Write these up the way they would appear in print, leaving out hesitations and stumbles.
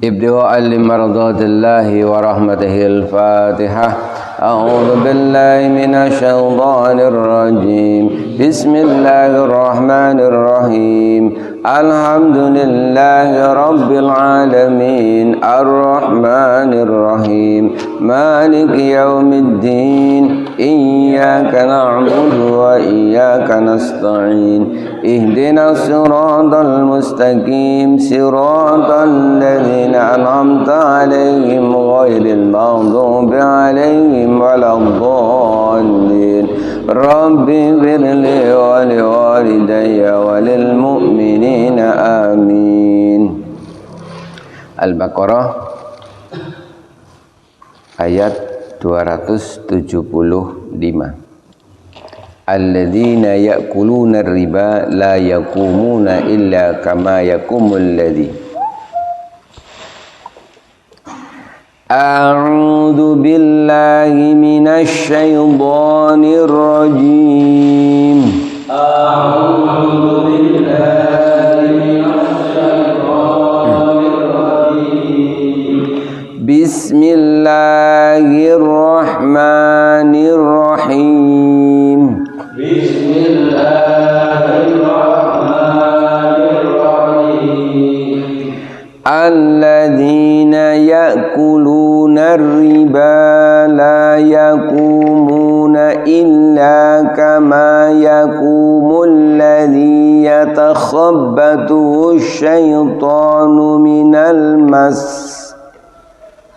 ابتغاء لمرضات الله ورحمته الفاتحة. أعوذ بالله من الشيطان الرجيم. بسم الله الرحمن الرحيم. الحمد لله رب العالمين الرحمن الرحيم مالك يوم الدين إياك نعبد وإياك نستعين اهدنا الصراط المستقيم صراط الذين أنعمت عليهم غير المغضوب عليهم ولا الضالين رب اغفر لي ولوالدي وللمؤمنين آمين. Al-Baqarah ayat 275. Alladzina ya'kuluna riba la yaqumuna illa kama yaqumul ladzi. A'udzu billahi minasy syaithanir rajim. A'udzu billahi minasy syaithanir rajim. Bismillahirrahmanirrahim. Alladzina ya'kuluna riba la yaqumuna illa kama yaqumul ladzi yatakhabbathu asyaitanu minal mas.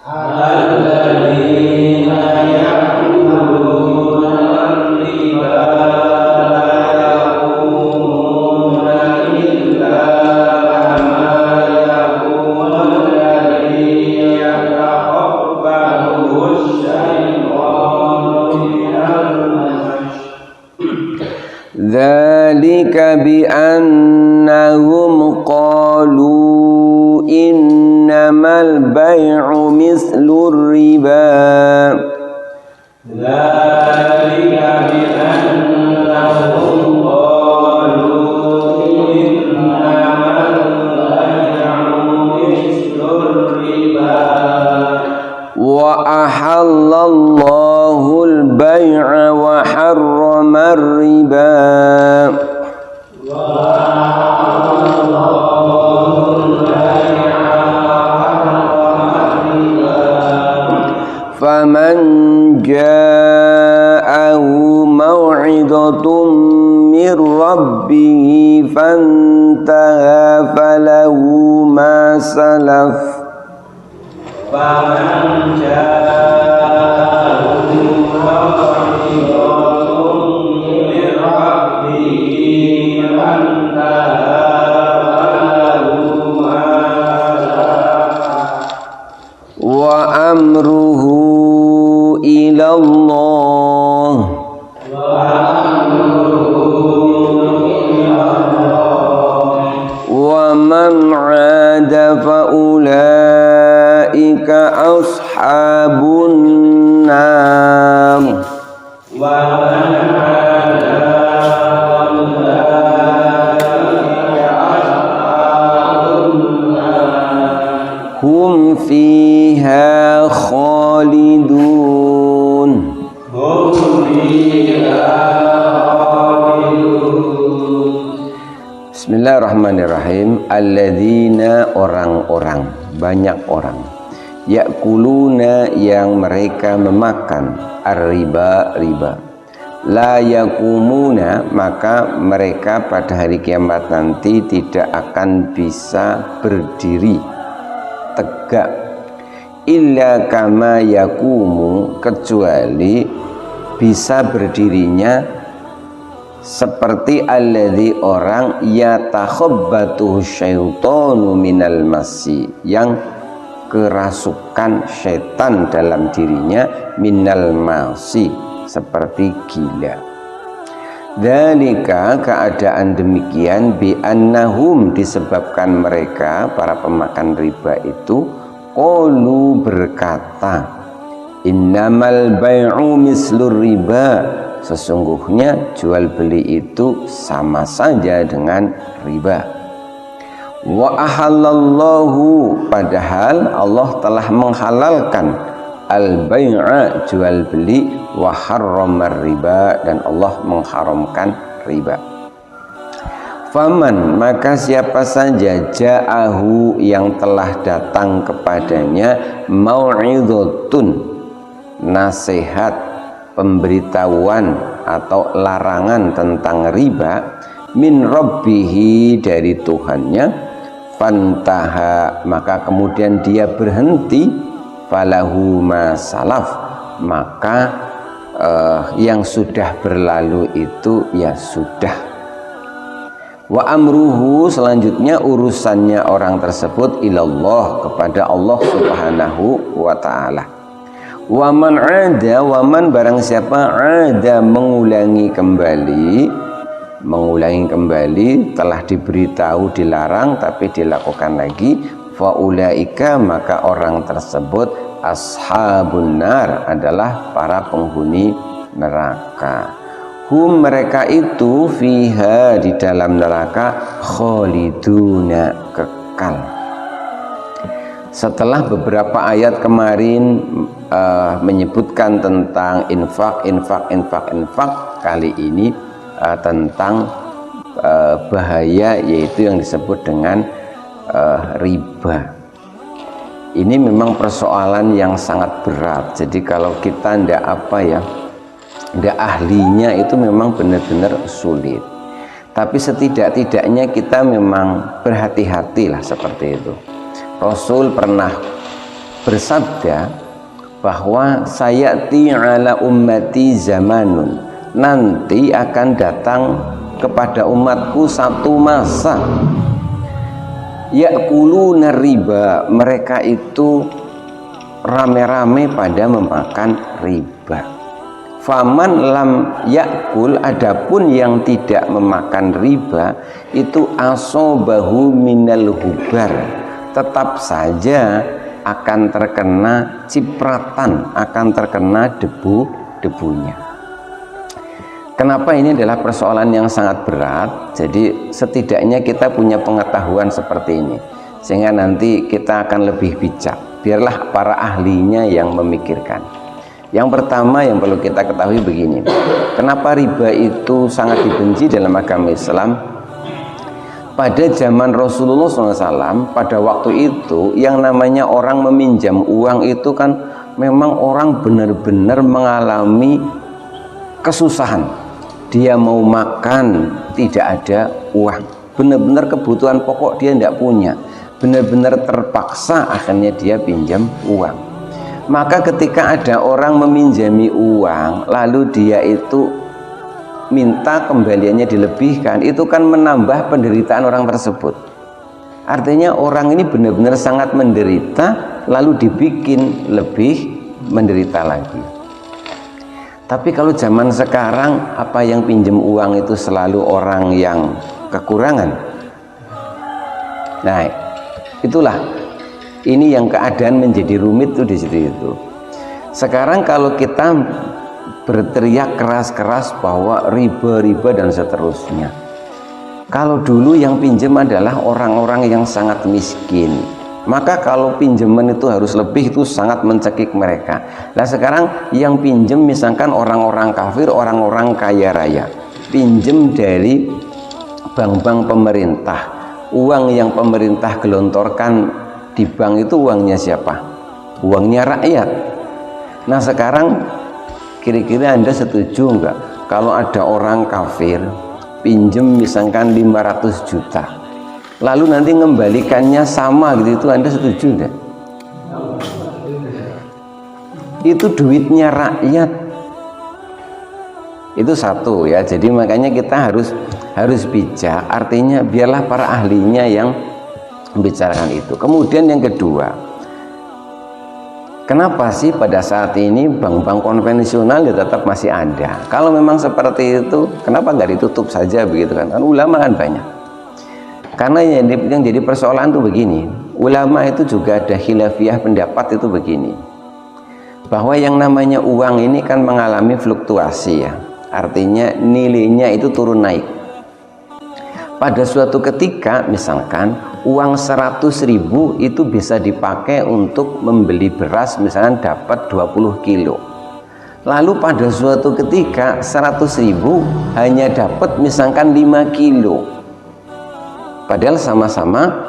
Alladzina ya'kuluna riba Dzalika bi'annahum qalu innamal bai'u mislur riba. Dzalika bi'annahum qalu innamal bai'u mislur riba. Wa ahallallahu al-bai'a wa harrama ar-riba. Faman ja'ahu maw'idatun mir rabbih fantaha falahu ma salaf. Faman ja'ahu maw'idatun mir rabbih fantaha falahu ma salaf wa amruhu ilallah wa man 'ada fa ulaika ashabun nar wa man 'ada fa ulaika ashabun nar hum fiha khalidun. Bismillahirrahmanirrahim. Alladzina orang-orang, banyak orang, ya'kuluna yang mereka memakan ar-riba, riba. La yakumuna maka mereka pada hari kiamat nanti tidak akan bisa berdiri tegak illa kama yakumu kecuali bisa berdirinya seperti alladzi orang yatakhabbatuhu syaitanu minal masi yang kerasukan setan dalam dirinya minal masi seperti gila. Dzalika keadaan demikian bi annahum disebabkan mereka para pemakan riba itu qalu berkata innamal bai'u mislur riba sesungguhnya jual beli itu sama saja dengan riba. Wa ahallallahu, padahal Allah telah menghalalkan al-bai'a, jual beli, wa harramar riba, dan Allah mengharamkan riba. Faman, maka siapa saja ja'ahu, yang telah datang kepadanya mau'idhatun, nasihat, pemberitahuan atau larangan tentang riba, min rabbihi, dari Tuhannya, fantaha, maka kemudian dia berhenti, falahu ma salaf, maka yang sudah berlalu itu ya sudah. Wa amruhu, selanjutnya urusannya orang tersebut ilallah, kepada Allah Subhanahu wa ta'ala. Wa man ada, wa man, barang siapa ada, mengulangi kembali, telah diberitahu dilarang tapi dilakukan lagi, fa ulaika, maka orang tersebut ashabun nar, adalah para penghuni neraka. Hum, mereka itu, fiha, di dalam neraka, khaliduna, kekal. Setelah beberapa ayat kemarin menyebutkan tentang infak, kali ini tentang bahaya, yaitu yang disebut dengan riba. Ini memang persoalan yang sangat berat. Jadi kalau kita ndak ahlinya, itu memang benar-benar sulit. Tapi setidak-tidaknya kita memang berhati-hatilah seperti itu. Rasul pernah bersabda bahwa sayati ala ummati zamanun, nanti akan datang kepada umatku satu masa, ya'kuluna riba, mereka itu rame-rame pada memakan riba. Faman lam yakul, adapun yang tidak memakan riba, itu asobahu minal hubar, tetap saja akan terkena cipratan, akan terkena debunya. Kenapa ini adalah persoalan yang sangat berat? Jadi setidaknya kita punya pengetahuan seperti ini, sehingga nanti kita akan lebih bijak. Biarlah para ahlinya yang memikirkan. Yang pertama yang perlu kita ketahui begini, kenapa riba itu sangat dibenci dalam agama Islam? Pada zaman Rasulullah SAW, pada waktu itu yang namanya orang meminjam uang itu kan memang orang benar-benar mengalami kesusahan. Dia mau makan tidak ada uang, benar-benar kebutuhan pokok dia tidak punya, benar-benar terpaksa akhirnya dia pinjam uang. Maka ketika ada orang meminjami uang lalu dia itu minta kembaliannya dilebihkan, itu kan menambah penderitaan orang tersebut. Artinya orang ini benar-benar sangat menderita lalu dibikin lebih menderita lagi. Tapi kalau zaman sekarang, apa yang pinjam uang itu selalu orang yang kekurangan. Nah, itulah ini yang keadaan menjadi rumit tuh di situ itu. Sekarang kalau kita berteriak keras-keras bahwa riba dan seterusnya, kalau dulu yang pinjam adalah orang-orang yang sangat miskin, maka kalau pinjaman itu harus lebih, itu sangat mencekik mereka. Nah sekarang yang pinjam misalkan orang-orang kafir, orang-orang kaya raya, pinjam dari bank-bank pemerintah. Uang yang pemerintah gelontorkan di bank itu uangnya siapa? Uangnya rakyat. Nah sekarang kira-kira Anda setuju enggak kalau ada orang kafir pinjem misalkan 500 juta lalu nanti mengembalikannya sama gitu, itu Anda setuju enggak? Itu duitnya rakyat. Itu satu ya. Jadi makanya kita harus bijak, artinya biarlah para ahlinya yang membicarakan itu. Kemudian yang kedua, kenapa sih pada saat ini bank-bank konvensional ya tetap masih ada? Kalau memang seperti itu, kenapa nggak ditutup saja begitu kan? Kan ulama kan banyak. Karena yang jadi persoalan itu begini, ulama itu juga ada khilafiyah pendapat itu begini, bahwa yang namanya uang ini kan mengalami fluktuasi ya, artinya nilainya itu turun naik. pada suatu ketika misalkan uang 100.000 itu bisa dipakai untuk membeli beras, misalkan dapat 20 kilo. Lalu pada suatu ketika 100.000 hanya dapat misalkan 5 kilo, padahal sama-sama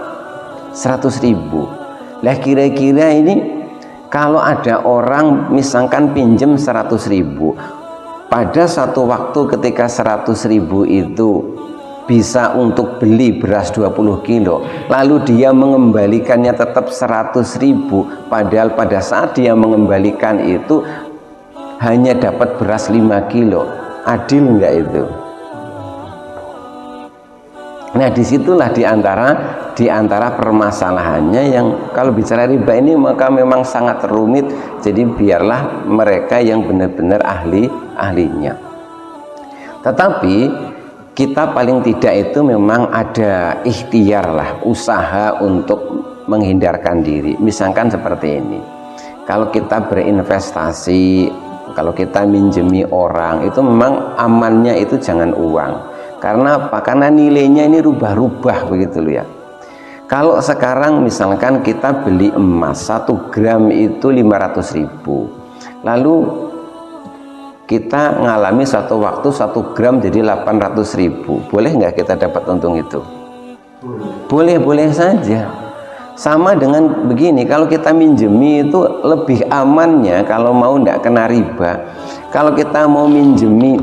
100.000. Lah kira-kira ini kalau ada orang misalkan pinjam 100.000, pada satu waktu ketika 100.000 itu bisa untuk beli beras 20 kilo, lalu dia mengembalikannya tetap 100.000, padahal pada saat dia mengembalikan itu hanya dapat beras 5 kilo. Adil enggak itu? Nah, disitulah di antara permasalahannya yang kalau bicara riba ini maka memang sangat rumit. Jadi biarlah mereka yang benar-benar ahlinya. Tetapi kita paling tidak itu memang ada ikhtiar lah, usaha untuk menghindarkan diri. Misalkan seperti ini, kalau kita berinvestasi, kalau kita minjemi orang, itu memang amannya itu jangan uang. Karena apa? Karena nilainya ini rubah-rubah begitu loh ya. Kalau sekarang misalkan kita beli emas 1 gram itu 500.000, lalu kita ngalami satu waktu 1 gram jadi 800.000, boleh nggak kita dapat untung itu? Boleh saja. Sama dengan begini, kalau kita minjemi itu lebih amannya kalau mau nggak kena riba. Kalau kita mau minjemi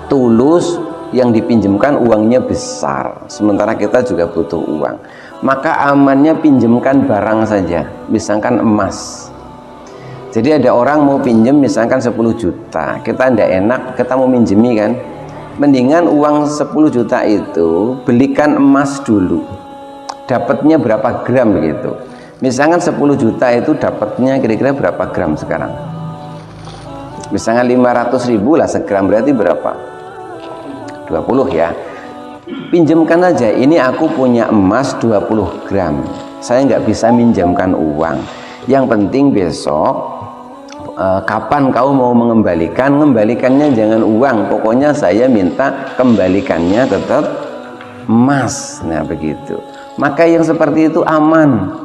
tulus, yang dipinjamkan uangnya besar, sementara kita juga butuh uang, maka amannya pinjamkan barang saja, misalkan emas. Jadi ada orang mau pinjam misalkan 10 juta, kita ndak enak, kita mau minjemi kan, mendingan uang 10 juta itu belikan emas dulu, dapatnya berapa gram begitu. Misalkan 10 juta itu dapatnya kira-kira berapa gram sekarang? Misalkan 500.000 lah segram, berarti berapa? 20 ya. Pinjamkan aja, ini aku punya emas 20 gram, saya nggak bisa minjamkan uang, yang penting besok kapan kau mau mengembalikannya jangan uang, pokoknya saya minta kembalikannya tetap emas. Nah begitu, maka yang seperti itu aman.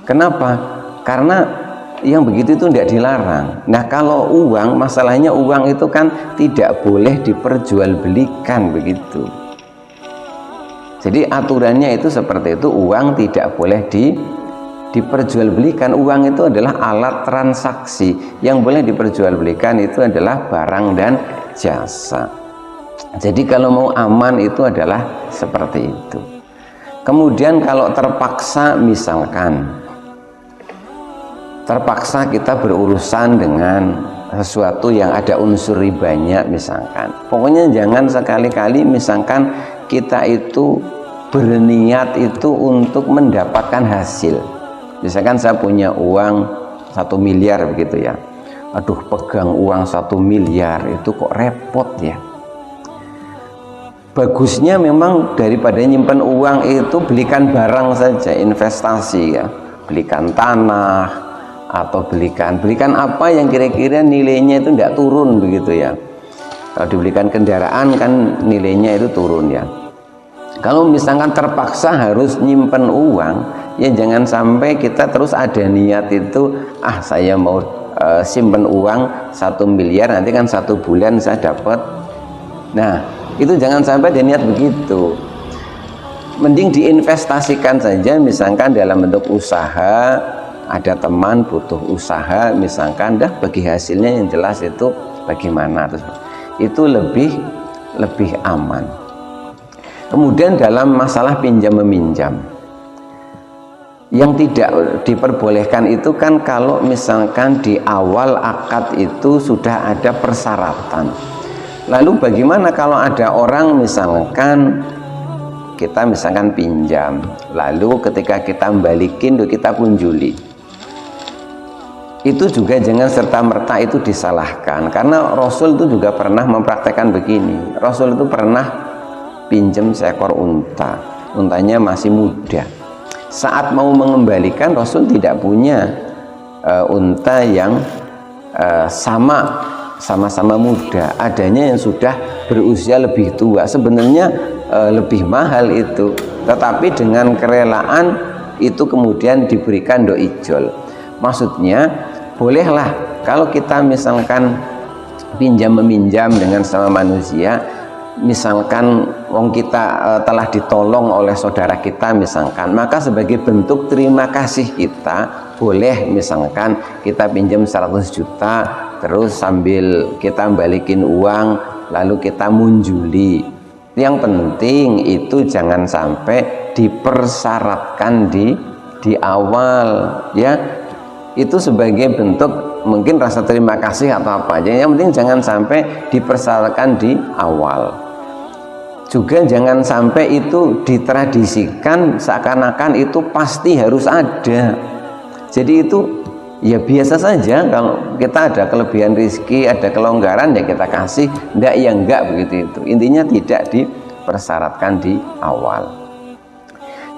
Kenapa? Karena yang begitu itu tidak dilarang. Nah kalau uang, masalahnya uang itu kan tidak boleh diperjualbelikan begitu. Jadi aturannya itu seperti itu, uang tidak boleh diperjualbelikan. Uang itu adalah alat transaksi, yang boleh diperjualbelikan itu adalah barang dan jasa. Jadi kalau mau aman itu adalah seperti itu. Kemudian kalau terpaksa, misalkan terpaksa kita berurusan dengan sesuatu yang ada unsur ribanya, misalkan, pokoknya jangan sekali-kali misalkan kita itu berniat itu untuk mendapatkan hasil. Misalkan saya punya uang 1 miliar begitu ya, aduh pegang uang 1 miliar itu kok repot ya. Bagusnya memang daripada nyimpen uang itu belikan barang saja, investasi ya, belikan tanah atau belikan apa yang kira-kira nilainya itu tidak turun begitu ya. Kalau dibelikan kendaraan kan nilainya itu turun ya. Kalau misalkan terpaksa harus nyimpen uang, ya jangan sampai kita terus ada niat itu, saya mau simpen uang 1 miliar, nanti kan 1 bulan saya dapat. Nah itu jangan sampai ada niat begitu. Mending diinvestasikan saja, misalkan dalam bentuk usaha, ada teman butuh usaha, misalkan bagi hasilnya yang jelas itu bagaimana, itu lebih aman. Kemudian dalam masalah pinjam meminjam, yang tidak diperbolehkan itu kan kalau misalkan di awal akad itu sudah ada persyaratan. Lalu bagaimana kalau ada orang misalkan kita misalkan pinjam, lalu ketika kita balikin kita punjuli, itu juga jangan serta-merta itu disalahkan, karena Rasul itu juga pernah mempraktekkan begini. Rasul itu pernah pinjam seekor unta, untanya masih muda. Saat mau mengembalikan, Rasul tidak punya unta yang sama-sama muda, adanya yang sudah berusia lebih tua. Sebenarnya lebih mahal itu, tetapi dengan kerelaan itu kemudian diberikan doijol. Maksudnya bolehlah kalau kita misalkan pinjam meminjam dengan sama manusia, misalkan wong kita telah ditolong oleh saudara kita misalkan, maka sebagai bentuk terima kasih kita boleh misalkan kita pinjam 100 juta terus sambil kita balikin uang lalu kita munjuli. Yang penting itu jangan sampai dipersyaratkan di awal ya, itu sebagai bentuk mungkin rasa terima kasih atau apa aja. Yang penting jangan sampai dipersyaratkan di awal. Juga jangan sampai itu ditradisikan seakan-akan itu pasti harus ada. Jadi itu ya biasa saja, kalau kita ada kelebihan rezeki, ada kelonggaran ya kita kasih, enggak ya enggak, begitu itu. Intinya tidak dipersyaratkan di awal.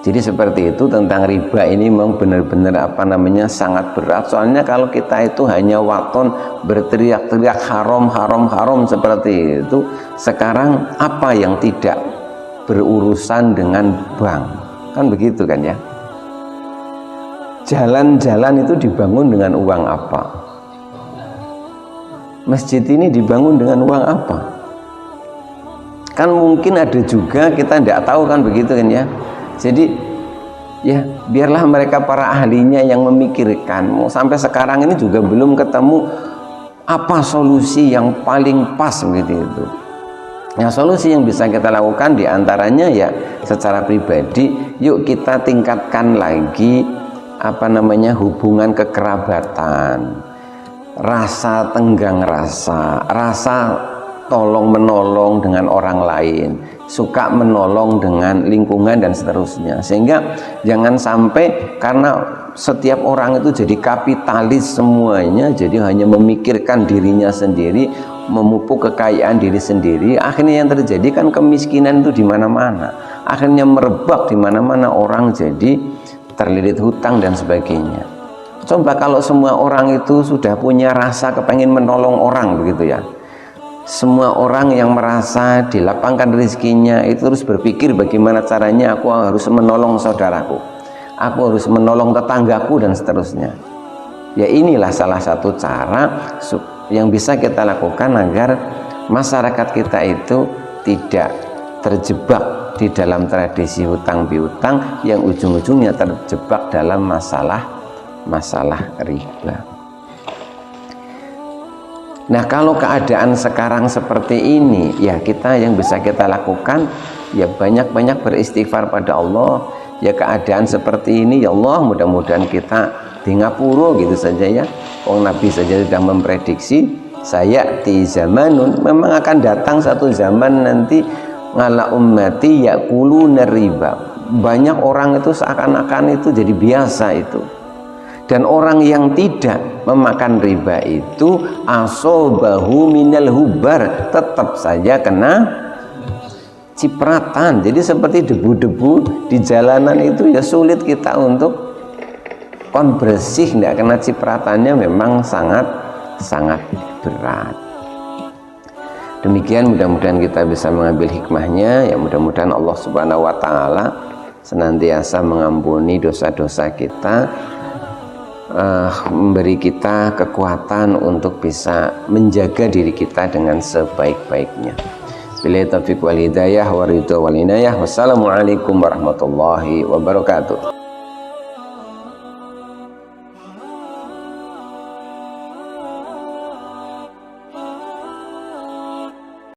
Jadi seperti itu tentang riba ini memang benar-benar sangat berat. Soalnya kalau kita itu hanya waton berteriak-teriak haram seperti itu, sekarang apa yang tidak berurusan dengan bank? Kan begitu kan ya? Jalan-jalan itu dibangun dengan uang apa? Masjid ini dibangun dengan uang apa? Kan mungkin ada juga kita tidak tahu kan begitu kan ya. Jadi ya biarlah mereka para ahlinya yang memikirkan. Mau sampai sekarang ini juga belum ketemu apa solusi yang paling pas begitu itu. Nah, solusi yang bisa kita lakukan diantaranya ya secara pribadi, yuk kita tingkatkan lagi hubungan kekerabatan, rasa tenggang rasa tolong menolong dengan orang lain, suka menolong dengan lingkungan dan seterusnya. Sehingga jangan sampai karena setiap orang itu jadi kapitalis semuanya, jadi hanya memikirkan dirinya sendiri, memupuk kekayaan diri sendiri. Akhirnya yang terjadi kan kemiskinan itu di mana-mana. Akhirnya merebak di mana-mana, orang jadi terlilit hutang dan sebagainya. Coba kalau semua orang itu sudah punya rasa kepengen menolong orang begitu ya. Semua orang yang merasa dilapangkan rezekinya itu terus berpikir bagaimana caranya aku harus menolong saudaraku, aku harus menolong tetanggaku dan seterusnya. Ya inilah salah satu cara yang bisa kita lakukan agar masyarakat kita itu tidak terjebak di dalam tradisi hutang piutang yang ujung-ujungnya terjebak dalam masalah riba. Nah, kalau keadaan sekarang seperti ini, ya kita yang bisa kita lakukan ya banyak-banyak beristighfar pada Allah. Ya keadaan seperti ini ya Allah, mudah-mudahan kita di ngapura gitu saja ya. Nabi saja sudah memprediksi saya di zamanun, memang akan datang satu zaman nanti ngala ummati yaquluna riba. Banyak orang itu seakan-akan itu jadi biasa itu. Dan orang yang tidak memakan riba itu asobahu minal hubar, tetap saja kena cipratan. Jadi seperti debu-debu di jalanan itu ya sulit kita untuk bersih, tidak kena cipratannya, memang sangat berat. Demikian, mudah-mudahan kita bisa mengambil hikmahnya. Ya mudah-mudahan Allah Subhanahu wa taala senantiasa mengampuni dosa-dosa kita, memberi kita kekuatan untuk bisa menjaga diri kita dengan sebaik-baiknya. Billahi taufiq wal hidayah wa ridha wal inayah. Wassalamualaikum warahmatullahi wabarakatuh.